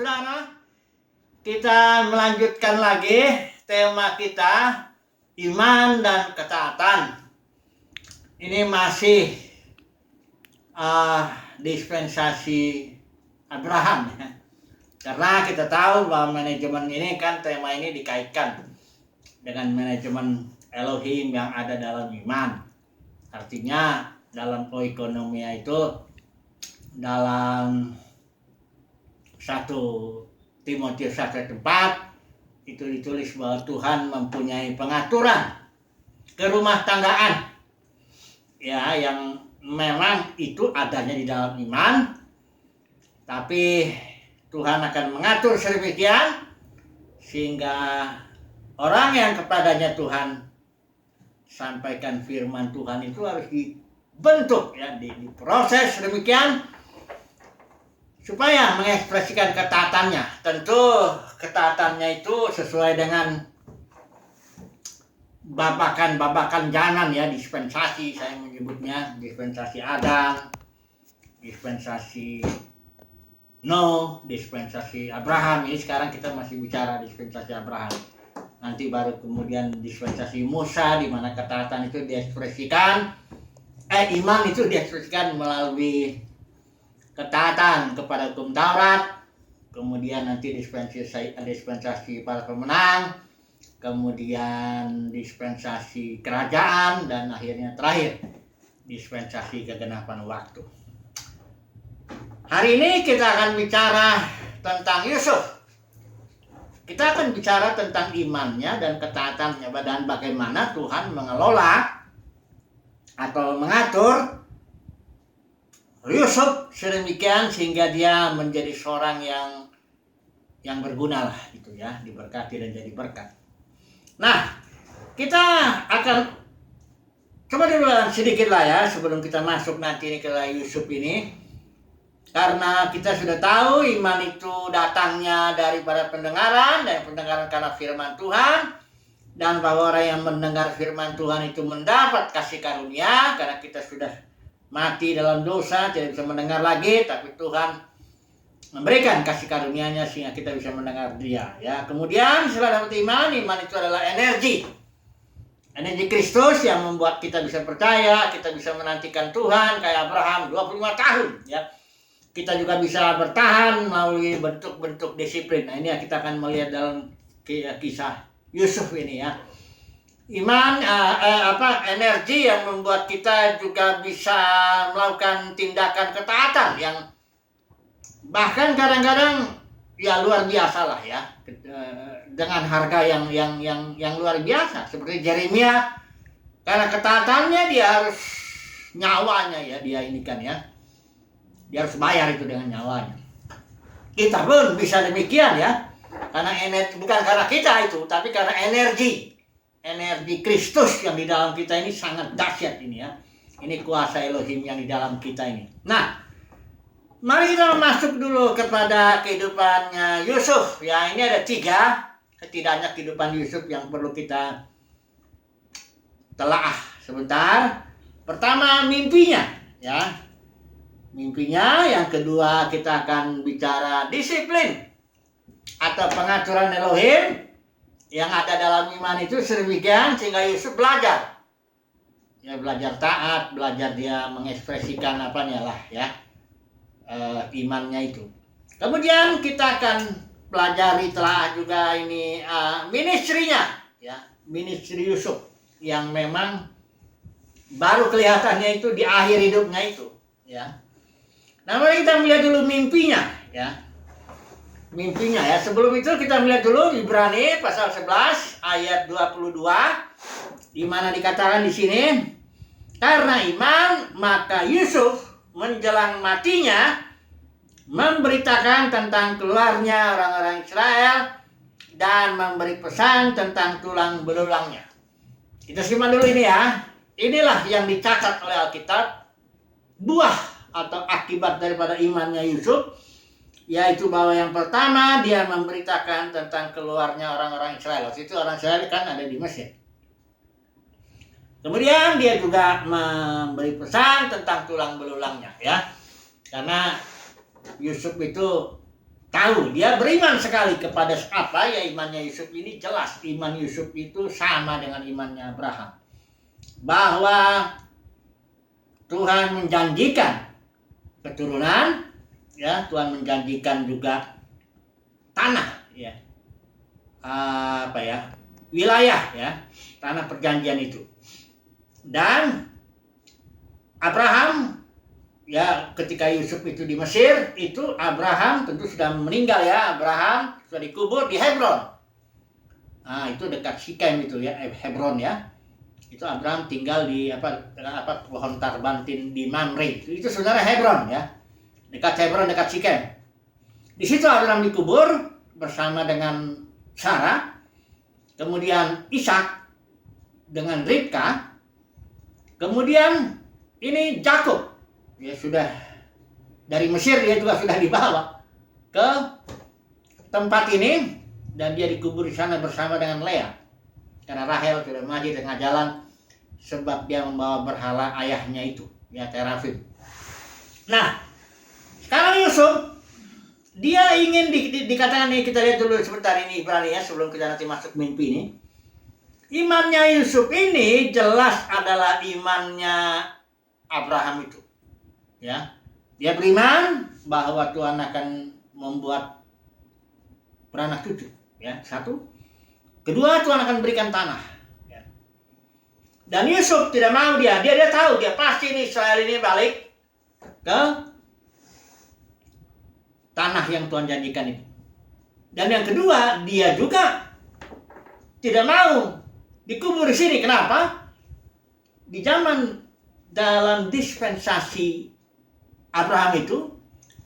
Saudara, kita melanjutkan lagi tema kita, iman dan ketaatan. Ini masih dispensasi Abraham ya. Karena kita tahu bahwa manajemen ini kan, tema ini dikaitkan dengan manajemen Elohim yang ada dalam iman. Artinya dalam oikonomia itu, dalam 1 Timotius 1:4 itu ditulis bahwa Tuhan mempunyai pengaturan kerumah tanggaan ya, yang memang itu adanya di dalam iman, tapi Tuhan akan mengatur sedemikian sehingga orang yang kepadanya Tuhan sampaikan firman Tuhan itu harus dibentuk ya, diproses sedemikian supaya mengekspresikan ketaatannya. Tentu ketaatannya itu sesuai dengan babakan jalan ya, dispensasi saya menyebutnya, dispensasi Adam, dispensasi Nuh, dispensasi Abraham. Ini sekarang kita masih bicara dispensasi Abraham. Nanti baru kemudian dispensasi Musa, di mana ketaatan itu diekspresikan, iman itu diekspresikan melalui ketaatan kepada hukum Taurat. Kemudian nanti dispensasi para pemenang, kemudian dispensasi kerajaan, dan akhirnya terakhir dispensasi kegenapan waktu. Hari ini kita akan bicara tentang Yusuf. Kita akan bicara tentang imannya dan ketaatannya, dan bagaimana Tuhan mengelola atau mengatur Yusuf sedemikian sehingga dia menjadi seorang yang berguna lah gitu ya, diberkati dan jadi berkat. Nah, kita akan coba dulu sedikit lah ya sebelum kita masuk nanti ini ke Yusuf ini. Karena kita sudah tahu iman itu datangnya daripada pendengaran, dan pendengaran karena firman Tuhan, dan bahwa orang yang mendengar firman Tuhan itu mendapat kasih karunia karena kita sudah mati dalam dosa, tidak bisa mendengar lagi, tapi Tuhan memberikan kasih karunia-Nya sehingga kita bisa mendengar Dia ya. Kemudian setelah dapat iman itu adalah energi Kristus yang membuat kita bisa percaya, kita bisa menantikan Tuhan kayak Abraham 25 tahun ya. Kita juga bisa bertahan melalui bentuk-bentuk disiplin. Nah, ini yang kita akan melihat dalam kisah Yusuf ini ya. Iman, energi yang membuat kita juga bisa melakukan tindakan ketaatan yang bahkan kadang-kadang ya luar biasa lah ya, dengan harga yang luar biasa. Seperti Yeremia, karena ketaatannya dia harus nyawanya ya, dia ini kan ya, dia harus bayar itu dengan nyawanya. Kita pun bisa demikian ya, karena bukan karena kita itu, tapi karena energi Kristus yang di dalam kita ini sangat dahsyat ini ya. Ini kuasa Elohim yang di dalam kita ini. Nah, mari kita masuk dulu kepada kehidupannya Yusuf ya. Ini ada 3 setidaknya kehidupan Yusuf yang perlu kita telaah sebentar. Pertama, mimpinya ya. Mimpinya. Yang kedua, kita akan bicara disiplin atau pengaturan Elohim yang ada dalam iman itu sedemikian sehingga Yusuf belajar. Ya, belajar taat, belajar dia mengekspresikan imannya itu. Kemudian kita akan pelajari telah juga ini ministrinya ya, ministri Yusuf yang memang baru kelihatannya itu di akhir hidupnya itu ya. Nah, mari kita melihat dulu mimpinya ya. Mimpinya ya. Sebelum itu kita melihat dulu Ibrani pasal 11 ayat 22 di mana dikatakan di sini, karena iman maka Yusuf menjelang matinya memberitakan tentang keluarnya orang-orang Israel dan memberi pesan tentang tulang belulangnya. Kita simak dulu ini ya. Inilah yang dicatat oleh Alkitab, buah atau akibat daripada imannya Yusuf, yaitu bahwa yang pertama dia memberitakan tentang keluarnya orang-orang Israel. Waktu itu orang Israel kan ada di Mesir. Kemudian dia juga memberi pesan tentang tulang belulangnya ya. Karena Yusuf itu tahu, dia beriman sekali kepada apa ya imannya Yusuf ini. Jelas iman Yusuf itu sama dengan imannya Abraham, bahwa Tuhan menjanjikan keturunan, ya, Tuhan menjanjikan juga tanah, ya, wilayah, ya, tanah perjanjian itu. Dan Abraham, ya, ketika Yusuf itu di Mesir, itu Abraham tentu sudah meninggal, ya. Abraham sudah dikubur di Hebron. Nah, itu dekat Sikem itu, ya, Hebron, ya. Itu Abraham tinggal di pohon tarbantin di Mamre. Itu saudara Hebron, ya. Dekat Hebron, dekat Sikem. Di situ Abraham dikubur bersama dengan Sarah, kemudian Ishak dengan Ribka, kemudian ini Yakub, ya, sudah dari Mesir, dia juga sudah dibawa ke tempat ini dan dia dikubur di sana bersama dengan Lea, karena Rahel sudah mati tengah jalan sebab dia membawa berhala ayahnya itu, ya, Terafim. Nah, sekarang Yusuf, dia ingin dikatakan ini, kita lihat dulu sebentar ini Ibrani, ya, sebelum kita nanti masuk mimpi ini. Imannya Yusuf ini jelas adalah imannya Abraham itu, ya. Dia beriman bahwa Tuhan akan membuat beranak cucu, ya, satu. Kedua, Tuhan akan berikan tanah, ya. Dan Yusuf tidak mau, dia tahu, dia pasti ini Israel ini balik ke tanah yang Tuhan janjikan itu. Dan yang kedua, dia juga tidak mau dikubur di sini. Kenapa? Di zaman dalam dispensasi Abraham itu,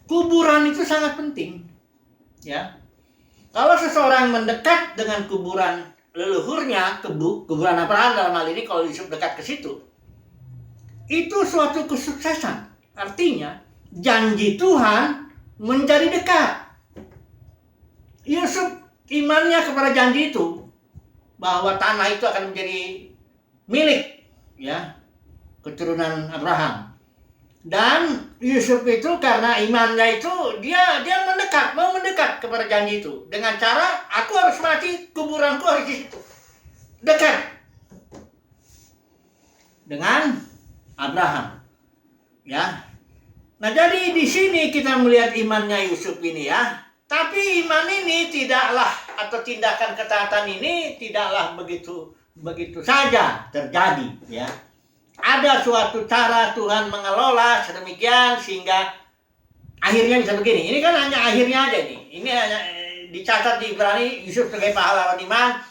kuburan itu sangat penting, ya. Kalau seseorang mendekat dengan kuburan leluhurnya, kuburan Abraham dalam hal ini, kalau Yusuf dekat ke situ, itu suatu kesuksesan. Artinya janji Tuhan menjadi dekat. Yusuf imannya kepada janji itu, bahwa tanah itu akan menjadi milik, ya, keturunan Abraham. Dan Yusuf itu karena imannya itu, dia mau mendekat kepada janji itu dengan cara, aku harus mati, kuburanku harus di situ, dekat dengan Abraham, ya. Nah, jadi di sini kita melihat imannya Yusuf ini, ya. Tapi iman ini tidaklah, atau tindakan ketaatan ini tidaklah begitu saja terjadi, ya. Ada suatu cara Tuhan mengelola sedemikian sehingga akhirnya bisa begini. Ini kan hanya akhirnya aja nih. Ini hanya dicatat di Ibrani, Yusuf sebagai pahlawan iman,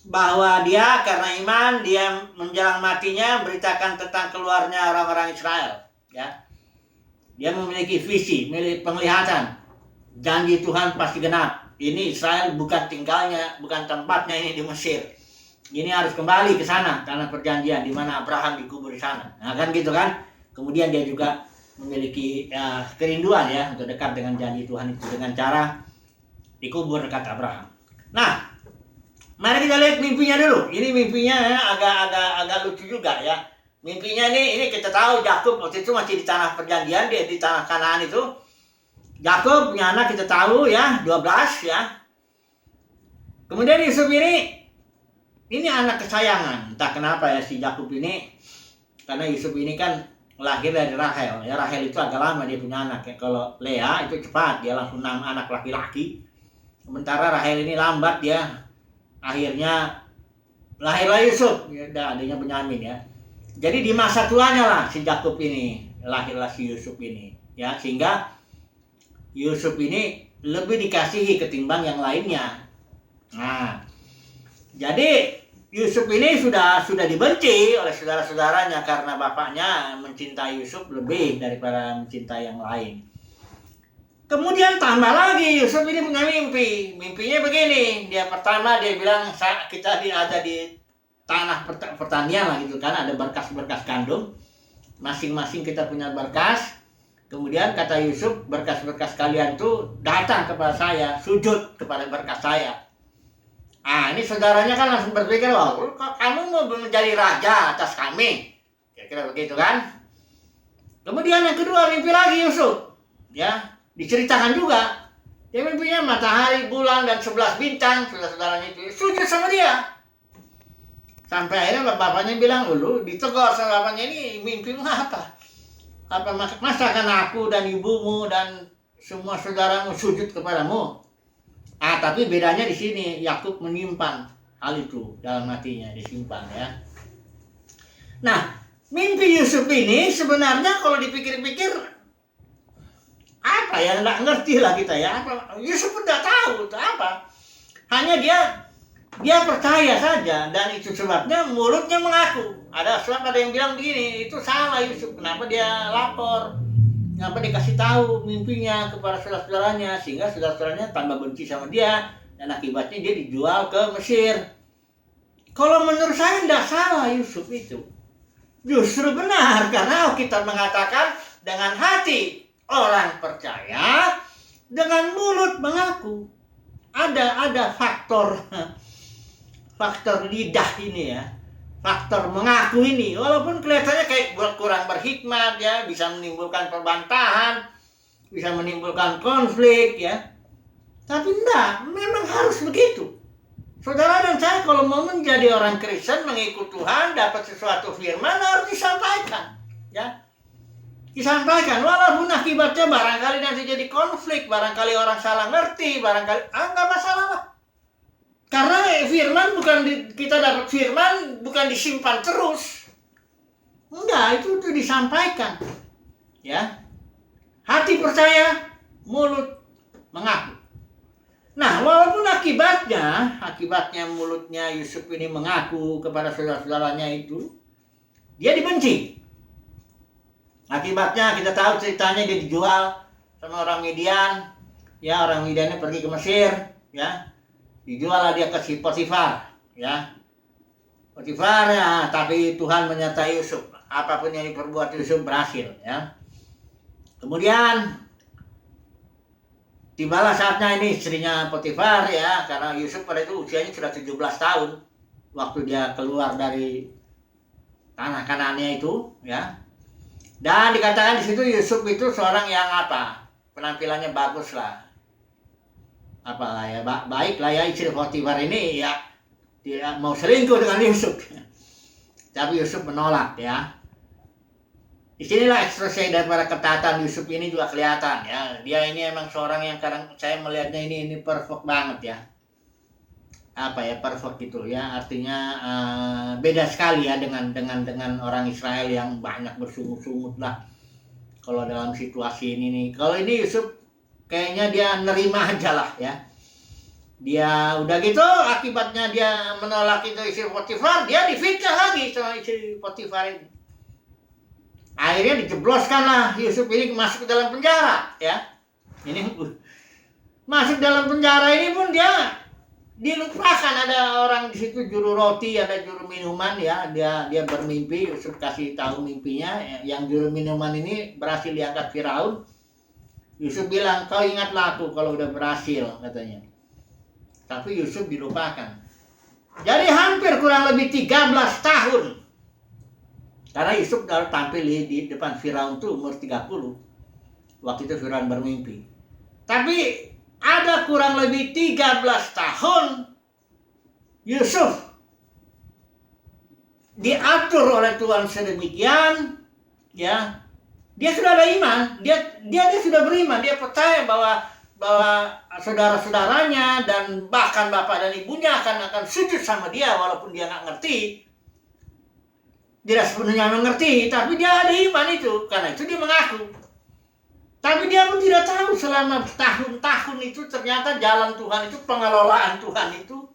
bahwa dia karena iman, dia menjelang matinya beritakan tentang keluarnya orang-orang Israel, ya. Dia memiliki visi, memiliki penglihatan. Janji Tuhan pasti genap. Ini Israel bukan tinggalnya, bukan tempatnya ini di Mesir. Ini harus kembali ke sana, tanah perjanjian di mana Abraham dikubur di sana. Nah, kan gitu kan. Kemudian dia juga memiliki kerinduan, ya, untuk dekat dengan janji Tuhan itu dengan cara dikubur dekat Abraham. Nah, mari kita lihat mimpinya dulu. Ini mimpinya, ya, agak lucu juga, ya. Mimpinya ini kita tahu Yakub waktu itu masih di tanah perjanjian, dia di tanah Kanaan itu. Yakub punya anak, kita tahu, ya, 12, ya. Kemudian Yusuf ini anak kesayangan. Entah kenapa, ya, si Yakub ini, karena Yusuf ini kan lahir dari Rahel, ya. Rahel itu agak lama dia punya anak, ya. Kalau Lea itu cepat, dia langsung 6 anak laki-laki. Sementara Rahel ini lambat, dia akhirnya lahirlah Yusuf, ya, adanya Benyamin, ya. Jadi di masa tuanya lah si Yakub ini, lahirlah si Yusuf ini, ya. Sehingga Yusuf ini lebih dikasihi ketimbang yang lainnya. Nah, jadi Yusuf ini sudah dibenci oleh saudara-saudaranya karena bapaknya mencintai Yusuf lebih daripada mencintai yang lain. Kemudian tambah lagi, Yusuf ini punya mimpi. Mimpinya begini. Pertama dia bilang, kita ada di tanah pertanian lah gitu kan, ada berkas-berkas gandum. Masing-masing kita punya berkas. Kemudian kata Yusuf, berkas-berkas kalian tuh datang kepada saya, sujud kepada berkas saya. Ah, ini saudaranya kan langsung berpikir, wah, kamu mau menjadi raja atas kami, kira-kira begitu kan. Kemudian yang kedua mimpi lagi Yusuf, ya, diceritakan juga Dia mimpinya matahari, bulan, dan 11 bintang, saudara-saudaranya itu sujud sama dia. Sampai akhirnya bapaknya bilang, lu ditegur sama bapaknya, ini mimpimu apa? Apa masakan aku dan ibumu dan semua saudaramu sujud kepadamu? Tapi bedanya di sini, Yakub menyimpan hal itu dalam hatinya, disimpan ya. Nah, mimpi Yusuf ini sebenarnya kalau dipikir-pikir apa ya, nggak ngerti lah kita ya. Yusuf pun nggak tahu itu apa. Hanya dia percaya saja, dan itu sebabnya mulutnya mengaku. Ada yang bilang begini, itu salah Yusuf, kenapa dia lapor? Kenapa dikasih tahu mimpinya kepada saudara-saudaranya, sehingga saudara-saudaranya tambah benci sama dia, dan akibatnya dia dijual ke Mesir. Kalau menurut saya tidak salah Yusuf itu. Justru benar, karena kita mengatakan dengan hati orang percaya, dengan mulut mengaku. Ada faktor lidah ini ya, faktor mengaku ini, walaupun kelihatannya kayak kurang berhikmat ya, bisa menimbulkan perbantahan, bisa menimbulkan konflik ya, tapi enggak, memang harus begitu. Saudara dan saya kalau mau menjadi orang Kristen, mengikut Tuhan, dapat sesuatu firman, harus disampaikan ya, disampaikan, walaupun akibatnya barangkali nanti jadi konflik, barangkali orang salah ngerti, barangkali enggak masalah lah. Karena firman kita dapat firman bukan disimpan terus. Enggak, itu disampaikan. Ya. Hati percaya, mulut mengaku. Nah, walaupun akibatnya mulutnya Yusuf ini mengaku kepada saudara-saudaranya itu, dia dibenci. Akibatnya kita tahu ceritanya, dia dijual sama orang Midian. Ya, orang Midiannya pergi ke Mesir, ya. Dijual dia ke si Potifar, ya. Potifar ya, tapi Tuhan menyertai Yusuf. Apapun yang diperbuat Yusuf berhasil, ya. Kemudian tibalah saatnya ini istrinya Potifar ya, karena Yusuf pada itu usianya sudah 17 tahun waktu dia keluar dari tanah Kanaannya itu, ya. Dan dikatakan di situ Yusuf itu seorang yang apa? Penampilannya bagus lah. Apalah ya, baik lah ya, istri Potifar ini ya, dia mau selingkuh dengan Yusuf. Tapi Yusuf menolak ya. Disinilah ekspresi daripada ketaatan Yusuf ini juga kelihatan ya. Dia ini emang seorang yang kadang saya melihatnya ini perfect banget ya. Apa ya, perfect itu ya, artinya beda sekali ya dengan orang Israel yang banyak bersungut-sungut lah. Kalau dalam situasi ini nih, kalau ini Yusuf kayaknya dia nerima aja lah ya. Dia udah gitu, akibatnya dia menolak itu istri Potifar, dia difitnah lagi sama istri Potifar ini. Akhirnya dijebloskan lah Yusuf ini masuk ke dalam penjara ya. Ini masuk dalam penjara ini pun dia dilupakan. Ada orang di situ juru roti, ada juru minuman ya. Dia bermimpi, Yusuf kasih tahu mimpinya. Yang juru minuman ini berhasil diangkat Firaun. Yusuf bilang, kau ingatlah aku kalau udah berhasil, katanya. Tapi Yusuf dilupakan. Jadi hampir kurang lebih 13 tahun. Karena Yusuf tampil di depan Firaun tuh umur 30. Waktu itu Firaun bermimpi. Tapi ada kurang lebih 13 tahun Yusuf diatur oleh Tuhan sedemikian ya. Dia sudah ada iman, dia sudah beriman, dia percaya bahwa saudara-saudaranya dan bahkan bapak dan ibunya akan sujud sama dia walaupun dia nggak ngerti. Tidak sepenuhnya mengerti, tapi dia ada iman itu, karena itu dia mengaku. Tapi dia pun tidak tahu selama tahun-tahun itu ternyata jalan Tuhan itu, pengelolaan Tuhan itu.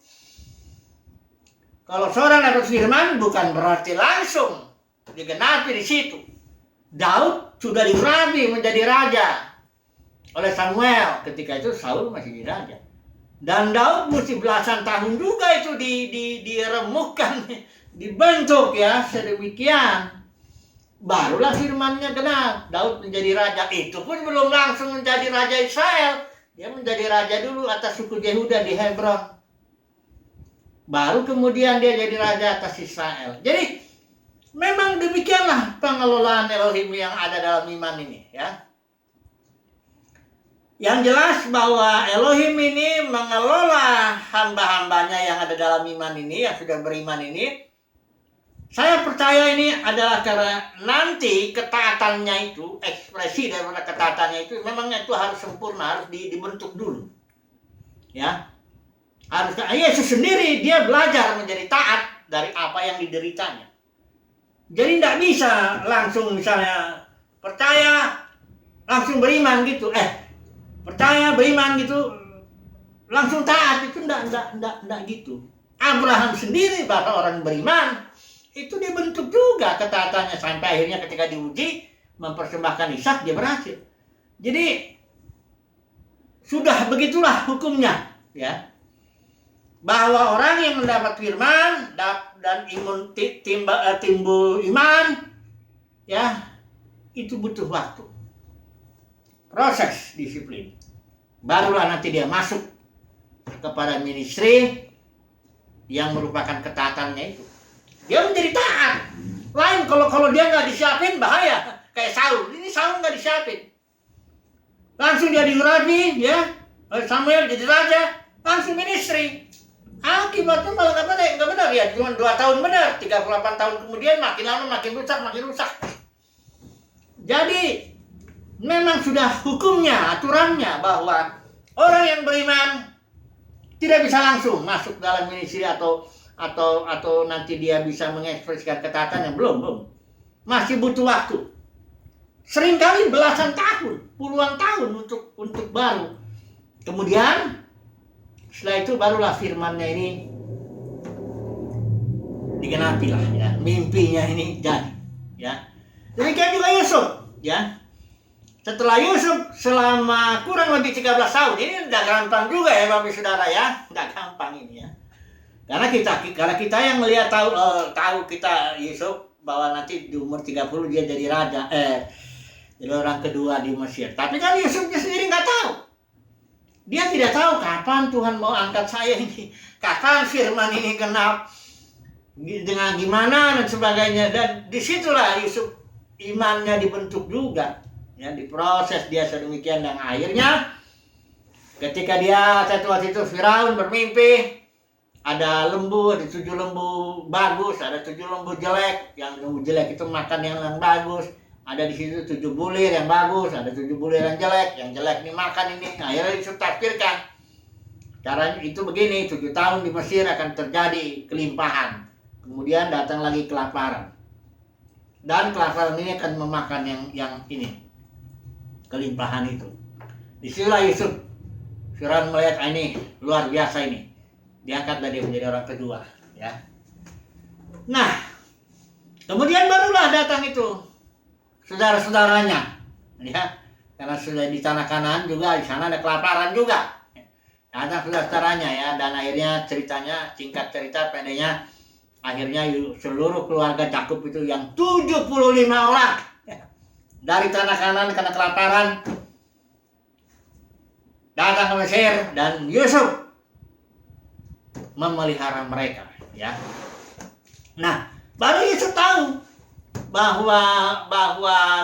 Kalau seorang dapat firman bukan berarti langsung digenapi di situ. Daud sudah diurapi menjadi raja oleh Samuel, ketika itu Saul masih jadi raja. Dan Daud mesti belasan tahun juga itu diremukkan, dibentuk ya sedemikian. Barulah firmannya genap, Daud menjadi raja. Itu pun belum langsung menjadi raja Israel. Dia menjadi raja dulu atas suku Yehuda di Hebron. Baru kemudian dia jadi raja atas Israel. Jadi memang demikianlah pengelolaan Elohim yang ada dalam iman ini ya. Yang jelas bahwa Elohim ini mengelola hamba-hambanya yang ada dalam iman ini, yang sudah beriman ini. Saya percaya ini adalah karena nanti ketaatannya itu, ekspresi daripada ketaatannya itu, memang itu harus sempurna, harus dibentuk dulu. Ya, harus Yesus sendiri dia belajar menjadi taat dari apa yang dideritanya. Jadi tidak bisa langsung misalnya percaya langsung beriman gitu, percaya beriman gitu langsung taat, itu enggak gitu. Abraham sendiri bahkan orang beriman itu dibentuk juga ketaatannya sampai akhirnya ketika diuji mempersembahkan Ishak dia berhasil. Jadi sudah begitulah hukumnya, ya. Bahwa orang yang mendapat firman dan timbul iman, ya, itu butuh waktu. Proses disiplin. Barulah nanti dia masuk kepada ministry yang merupakan ketaatannya itu. Dia menjadi taat. Lain kalau dia nggak disiapin bahaya. Kayak Saul. Ini Saul nggak disiapin. Langsung jadi rabi, ya. Samuel jadi raja. Langsung ministry. Akibatnya malah nggak benar ya. Cuma 2 tahun benar. 38 tahun kemudian makin lama makin rusak. Jadi memang sudah hukumnya, aturannya bahwa orang yang beriman tidak bisa langsung masuk dalam ministry atau nanti dia bisa mengekspresikan ketaatannya. Belum. Masih butuh waktu. Seringkali belasan tahun, puluhan tahun untuk baru. Kemudian setelah itu barulah firman-Nya ini digenapi lah, ya. Mimpinya ini jadi, ya. Demikian juga Yusuf, ya. Setelah Yusuf selama kurang lebih 13 tahun, ini tidak gampang juga ya Bapak Saudara, ya. Tidak gampang ini, ya. Karena kita yang melihat tahu kita Yusuf bahwa nanti di umur 30 dia jadi raja, jadi orang kedua di Mesir. Tapi kan Yusufnya sendiri nggak tahu. Dia tidak tahu kapan Tuhan mau angkat saya ini, kapan firman ini genap, dengan gimana dan sebagainya. Dan disitulah Yusuf imannya dibentuk juga, ya, diproses dia sedemikian dan akhirnya ketika dia waktu itu Firaun bermimpi. Ada lembu, ada 7 lembu bagus, ada 7 lembu jelek. Yang lembu jelek itu makan yang bagus. Ada di situ 7 bulir yang bagus, ada 7 bulir yang jelek. Yang jelek ini makan ini. Nah, akhirnya Yusuf tafsirkan. Caranya itu begini, 7 tahun di Mesir akan terjadi kelimpahan. Kemudian datang lagi kelaparan. Dan kelaparan ini akan memakan yang ini. Kelimpahan itu. Disitulah Yusuf. Firaun melihat ini luar biasa ini. Diangkat dia menjadi orang kedua, ya. Nah, kemudian barulah datang itu saudara-saudaranya, ya. Karena sudah di tanah Kanaan juga, di sana ada kelaparan juga. Ada saudara-saudaranya, ya. Dan akhirnya ceritanya, singkat cerita pendeknya, akhirnya seluruh keluarga Yakub itu yang 75 orang, ya, dari tanah Kanaan karena kelaparan datang ke Mesir, dan Yusuf memelihara mereka, ya. Nah, baru Yusuf tahu bahwa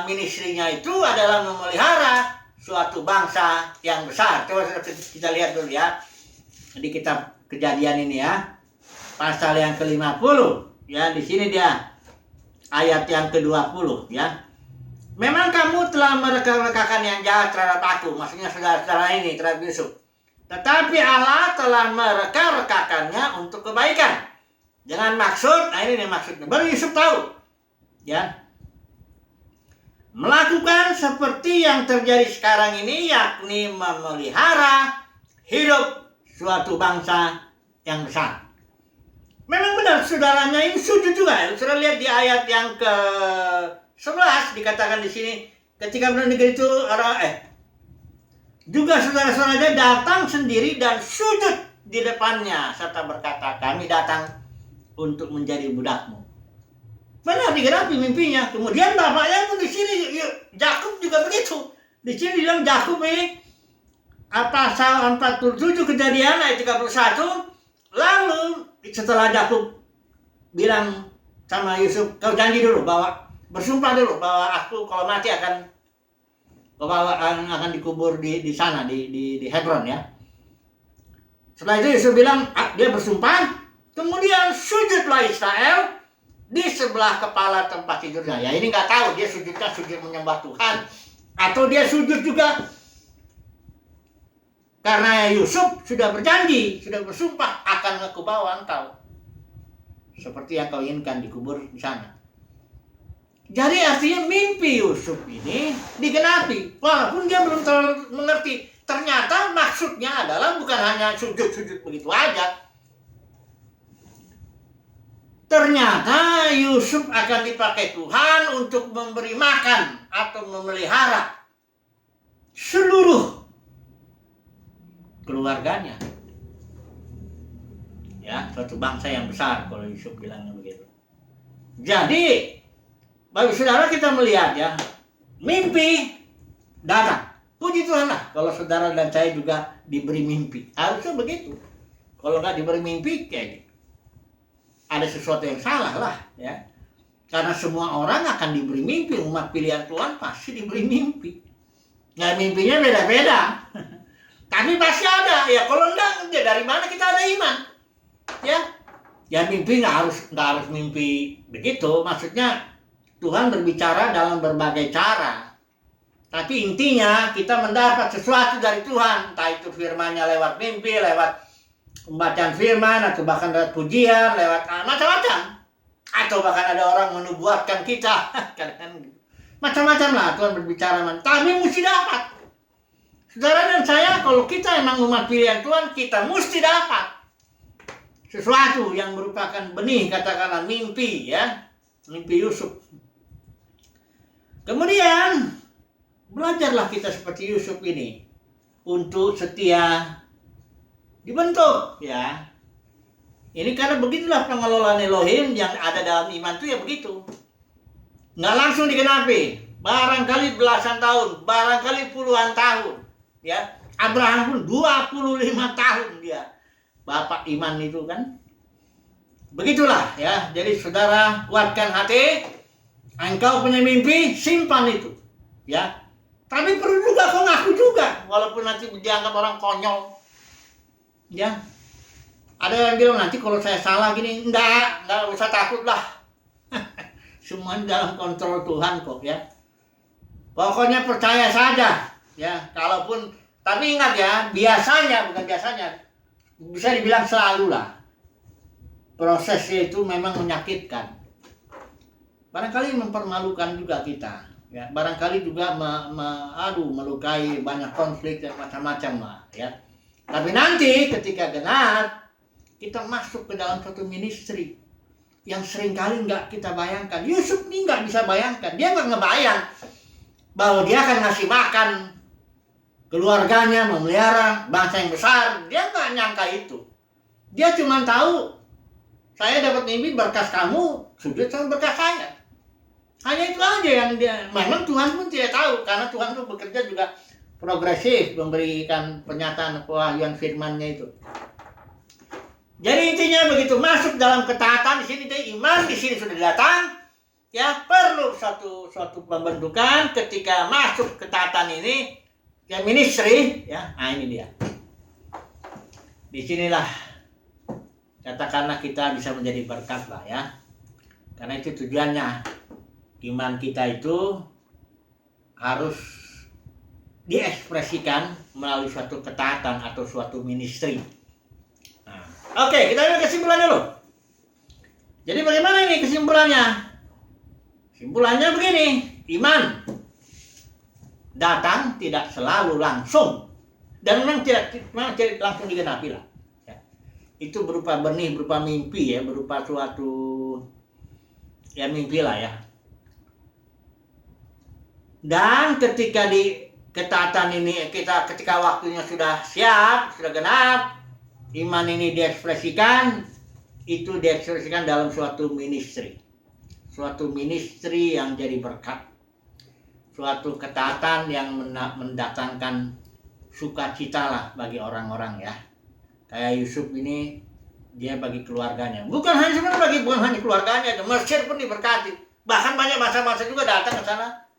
ministrinya itu adalah memelihara suatu bangsa yang besar. Coba kita lihat dulu, ya, di kitab Kejadian ini, ya, pasal yang ke-50, ya. Di sini dia ayat yang ke-20, ya. Memang kamu telah mereka-rekakan yang jahat terhadap aku, maksudnya saudara-saudara ini terhadap Yusuf. Tetapi Allah telah mereka-rekakannya untuk kebaikan. Dengan maksud, nah ini nih maksudnya. Baru Yusuf tahu, ya. Melakukan seperti yang terjadi sekarang ini, yakni memelihara hidup suatu bangsa yang besar. Memang benar saudaranya ini sujud juga. Saudara lihat di ayat yang ke-11 dikatakan di sini, ketika negeri itu juga saudara-saudaranya datang sendiri dan sujud di depannya serta berkata, kami datang untuk menjadi budakmu. Benar digenapi mimpinya. Kemudian bapaknya pun di sini Yakub juga begitu. Di sini bilang Yakub ini pasal 47 Kejadian ayat 31. Lalu setelah Yakub bilang sama Yusuf, kau janji dulu bahwa bersumpah dulu bahwa aku kalau mati akan akan dikubur di sana di Hebron ya. Setelah itu Yusuf bilang, dia bersumpah, kemudian sujudlah Israel di sebelah kepala tempat tidurnya. Ya ini nggak tahu dia sujudnya sujud menyembah Tuhan atau dia sujud juga karena Yusuf sudah berjanji, sudah bersumpah akan kubawa engkau seperti yang kau inginkan dikubur di sana. Jadi artinya mimpi Yusuf ini digenapi. Walaupun dia belum terlalu mengerti. Ternyata maksudnya adalah bukan hanya sujud-sujud begitu aja. Ternyata Yusuf akan dipakai Tuhan untuk memberi makan atau memelihara seluruh keluarganya. Ya, suatu bangsa yang besar kalau Yusuf bilangnya begitu. Jadi bagi saudara kita melihat ya, mimpi datang. Puji Tuhan lah kalau saudara dan saya juga diberi mimpi. Harusnya begitu. Kalau nggak diberi mimpi, kayak gitu, ada sesuatu yang salah lah ya. Karena semua orang akan diberi mimpi. Umat pilihan Tuhan pasti diberi mimpi. Nah mimpinya beda-beda. Tapi pasti ada. Ya kalau enggak, dari mana kita ada iman? Ya mimpi nggak harus mimpi begitu. Maksudnya Tuhan berbicara dalam berbagai cara. Tapi intinya kita mendapat sesuatu dari Tuhan. Entah itu firman-Nya lewat mimpi, lewat pembacaan firman, atau bahkan lewat pujian, lewat macam-macam. Atau bahkan ada orang menubuatkan kita. Macam-macam lah Tuhan berbicara. Tapi mesti dapat. Saudara dan saya, kalau kita emang umat pilihan Tuhan, kita mesti dapat sesuatu yang merupakan benih, katakanlah mimpi ya. Mimpi Yusuf. Kemudian belajarlah kita seperti Yusuf ini untuk setia dibentuk ya. Ini karena begitulah pengelolaan Elohim yang ada dalam iman itu ya begitu. Nggak langsung digenapi. Barangkali belasan tahun, barangkali puluhan tahun ya. Abraham pun 25 tahun dia bapak iman itu kan. Begitulah ya. Jadi saudara kuatkan hati. Engkau punya mimpi, simpan itu ya. Tapi perlu juga kau ngaku juga, walaupun nanti dianggap orang konyol. Ya. Ada yang bilang nanti kalau saya salah gini, enggak usah takut lah. Semuanya dalam kontrol Tuhan kok ya. Pokoknya percaya saja ya. Kalaupun, tapi ingat ya, biasanya bukan biasanya, bisa dibilang selalu lah. Prosesnya itu memang menyakitkan. Barangkali mempermalukan juga kita. Ya, barangkali juga melukai, banyak konflik dan macam-macam lah ya. Tapi nanti ketika genap, kita masuk ke dalam suatu ministry yang seringkali nggak kita bayangkan. Yusuf ini nggak bisa bayangkan, dia nggak ngebayang bahwa dia akan ngasih makan keluarganya, memelihara bangsa yang besar. Dia nggak nyangka itu. Dia cuma tahu, saya dapat mimpi berkas kamu, sujud sama berkas saya. Hanya itu aja yang dia, memang Tuhan pun tidak tahu, karena Tuhan itu bekerja juga progresif, memberikan pernyataan kewahyuan firman-Nya itu. Jadi intinya begitu, masuk dalam ketaatan di sini, iman di sini sudah datang, ya perlu suatu pembentukan ketika masuk ketaatan ini, ya ministry, ya, nah ini dia. Disinilah katakanlah kita bisa menjadi berkat lah ya, karena itu tujuannya. Iman kita itu harus diekspresikan melalui suatu ketaatan atau suatu ministry. Nah, oke, kita lihat kesimpulan dulu. Jadi bagaimana ini kesimpulannya? Kesimpulannya begini, iman datang tidak selalu langsung dan memang tidak langsung digenapi lah. Ya. Itu berupa benih, berupa mimpi ya, berupa suatu ya mimpi lah ya. Dan ketika di ketaatan ini ketika waktunya sudah siap, sudah genap, iman ini diekspresikan, itu diekspresikan dalam suatu ministry. Suatu ministry yang jadi berkat. Suatu ketaatan yang mendatangkan sukacita lah bagi orang-orang ya. Kayak Yusuf ini, dia bagi keluarganya. Bukan hanya keluarganya, Mesir pun diberkati. Bahkan banyak bangsa-bangsa juga datang ke sana.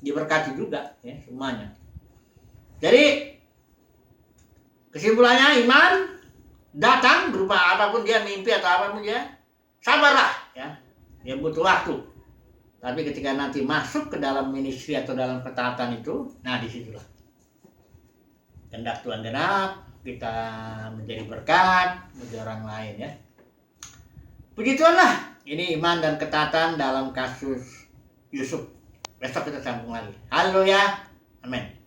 diberkati juga ya semuanya. Jadi kesimpulannya, iman datang berupa apapun dia, mimpi atau apapun dia, sabarlah ya. Dia butuh waktu. Tapi ketika nanti masuk ke dalam ministry atau dalam ketaatan itu, nah disitulah kehendak Tuhan genap, kita menjadi berkat bagi orang lain ya. Puji Tuhan lah. Ini iman dan ketaatan dalam kasus Yusuf. Besok kita sambung lagi. Haleluya. Amin.